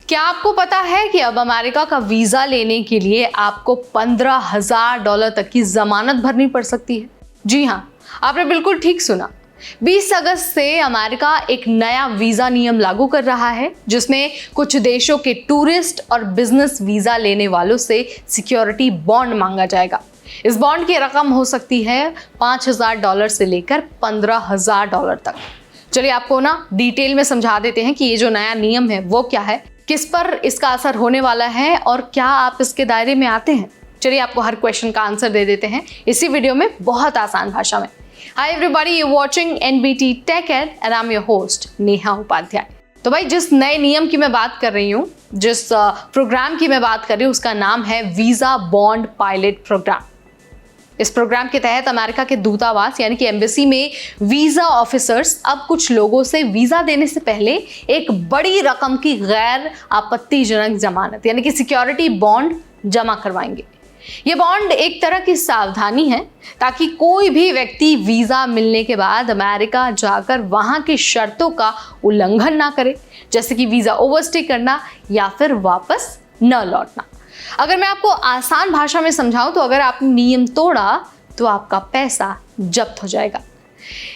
क्या आपको पता है कि अब अमेरिका का वीजा लेने के लिए आपको $15,000 तक की जमानत भरनी पड़ सकती है? जी हाँ, आपने बिल्कुल ठीक सुना। 20 अगस्त से अमेरिका एक नया वीजा नियम लागू कर रहा है, जिसमें कुछ देशों के टूरिस्ट और बिजनेस वीजा लेने वालों से सिक्योरिटी बॉन्ड मांगा जाएगा। इस बॉन्ड की रकम हो सकती है $5,000 से लेकर $15,000 तक। चलिए आपको ना डिटेल में समझा देते हैं कि ये जो नया नियम है वो क्या है, किस पर इसका असर होने वाला है और क्या आप इसके दायरे में आते हैं। चलिए आपको हर क्वेश्चन का आंसर दे देते हैं इसी वीडियो में बहुत आसान भाषा में। Hi everybody, you watching N B T tech ed and I am your host Neha Upadhyay. तो भाई जिस नए नियम की मैं बात कर रही हूँ, जिस प्रोग्राम की मैं बात कर रही हूँ, उसका नाम है वीजा बॉन्ड पायलट प्रोग्राम। इस प्रोग्राम के तहत अमेरिका के दूतावास यानी कि एम्बेसी में वीजा ऑफिसर्स अब कुछ लोगों से वीजा देने से पहले एक बड़ी रकम की गैर आपत्तिजनक जमानत यानी कि सिक्योरिटी बॉन्ड जमा करवाएंगे। ये बॉन्ड एक तरह की सावधानी है ताकि कोई भी व्यक्ति वीजा मिलने के बाद अमेरिका जाकर वहां की शर्तों का उल्लंघन ना करे, जैसे कि वीजा ओवरस्टे करना या फिर वापस न लौटना। अगर मैं आपको आसान भाषा में समझाऊं तो अगर आपने नियम तोड़ा तो आपका पैसा जब्त हो जाएगा।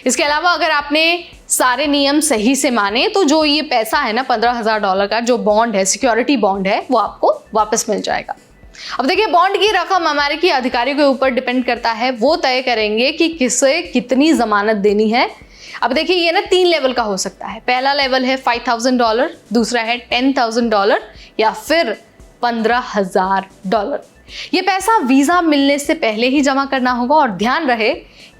इसके अलावा अगर आपने सारे नियम सही से माने तो जो ये पैसा है ना $15,000 का जो बॉन्ड है, सिक्योरिटी बॉन्ड है, वो आपको वापस मिल जाएगा। अब देखिए, बॉन्ड की रकम अमेरिकी अधिकारियों के ऊपर डिपेंड करता है। वो तय करेंगे कि किसे कितनी जमानत देनी है। अब देखिए, ये ना 3 लेवल का हो सकता है। पहला लेवल है $5,000, दूसरा है $10,000 या फिर $15,000। ये पैसा वीजा मिलने से पहले ही जमा करना होगा और ध्यान रहे,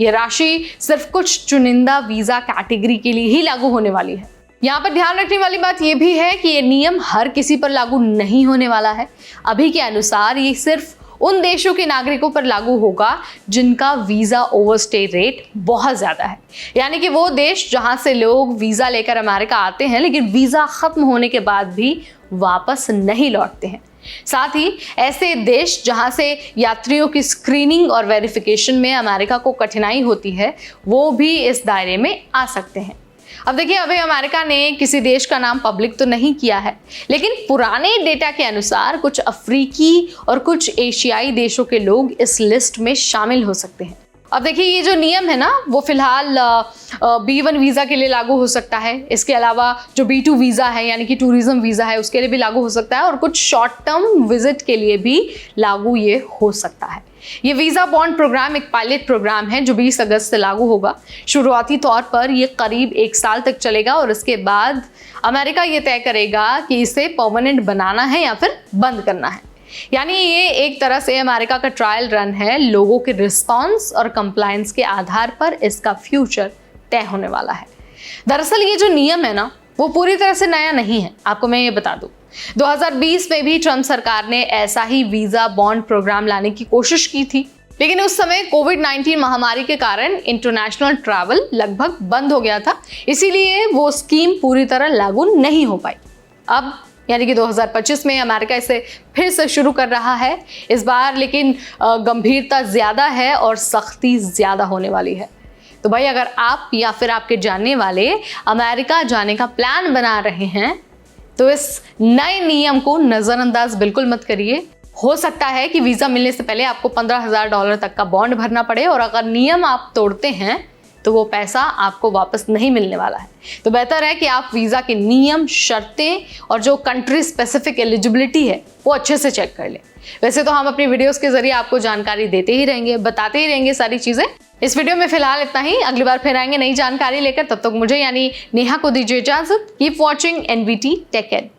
ये राशि सिर्फ कुछ चुनिंदा वीजा कैटेगरी के लिए ही लागू होने वाली है। यहाँ पर ध्यान रखने वाली बात यह भी है कि ये नियम हर किसी पर लागू नहीं होने वाला है। अभी के अनुसार ये सिर्फ उन देशों के नागरिकों पर लागू होगा जिनका वीजा ओवरस्टे रेट बहुत ज्यादा है, यानी कि वो देश जहां से लोग वीजा लेकर अमेरिका आते हैं लेकिन वीजा खत्म होने के बाद भी वापस नहीं लौटते हैं। साथ ही ऐसे देश जहां से यात्रियों की स्क्रीनिंग और वेरिफिकेशन में अमेरिका को कठिनाई होती है, वो भी इस दायरे में आ सकते हैं। अब देखिए, अभी अमेरिका ने किसी देश का नाम पब्लिक तो नहीं किया है, लेकिन पुराने डेटा के अनुसार कुछ अफ्रीकी और कुछ एशियाई देशों के लोग इस लिस्ट में शामिल हो सकते हैं। अब देखिए, ये जो नियम है ना, वो फिलहाल B1 वीज़ा के लिए लागू हो सकता है। इसके अलावा जो B2 वीज़ा है यानी कि टूरिज्म वीज़ा है, उसके लिए भी लागू हो सकता है और कुछ शॉर्ट टर्म विजिट के लिए भी लागू ये हो सकता है। ये वीज़ा बॉन्ड प्रोग्राम एक पायलट प्रोग्राम है जो 20 अगस्त से लागू होगा। शुरुआती तौर पर ये करीब 1 साल तक चलेगा और इसके बाद अमेरिका ये तय करेगा कि इसे परमानेंट बनाना है या फिर बंद करना है। यानी ये एक तरह से अमेरिका का ट्रायल रन है। लोगों के रिस्पॉन्स और कंप्लायंस के आधार पर इसका फ्यूचर तय होने वाला है। दरअसल ये जो नियम है ना, वो पूरी तरह से नया नहीं है। आपको मैं ये बता दूं, 2020 में भी ट्रंप सरकार ने ऐसा ही वीजा बॉन्ड प्रोग्राम लाने की कोशिश की थी, लेकिन उस समय कोविड-19 महामारी के कारण इंटरनेशनल ट्रैवल लगभग बंद हो गया था, इसीलिए वो स्कीम पूरी तरह लागू नहीं हो पाई। अब यानी कि 2025 में अमेरिका इसे फिर से शुरू कर रहा है इस बार, लेकिन गंभीरता ज़्यादा है और सख्ती ज़्यादा होने वाली है। तो भाई, अगर आप या फिर आपके जानने वाले अमेरिका जाने का प्लान बना रहे हैं तो इस नए नियम को नज़रअंदाज बिल्कुल मत करिए। हो सकता है कि वीज़ा मिलने से पहले आपको $15,000 तक का बॉन्ड भरना पड़े और अगर नियम आप तोड़ते हैं तो वो पैसा आपको वापस नहीं मिलने वाला है। तो बेहतर है कि आप वीज़ा के नियम, शर्तें और जो कंट्री स्पेसिफिक एलिजिबिलिटी है वो अच्छे से चेक कर लें। वैसे तो हम अपनी वीडियोस के जरिए आपको जानकारी देते ही रहेंगे, बताते ही रहेंगे सारी चीज़ें। इस वीडियो में फिलहाल इतना ही। अगली बार फिर आएंगे नई जानकारी लेकर। तब तक मुझे यानी नेहा को दीजिए इजाजत। Keep watching N B T tech add.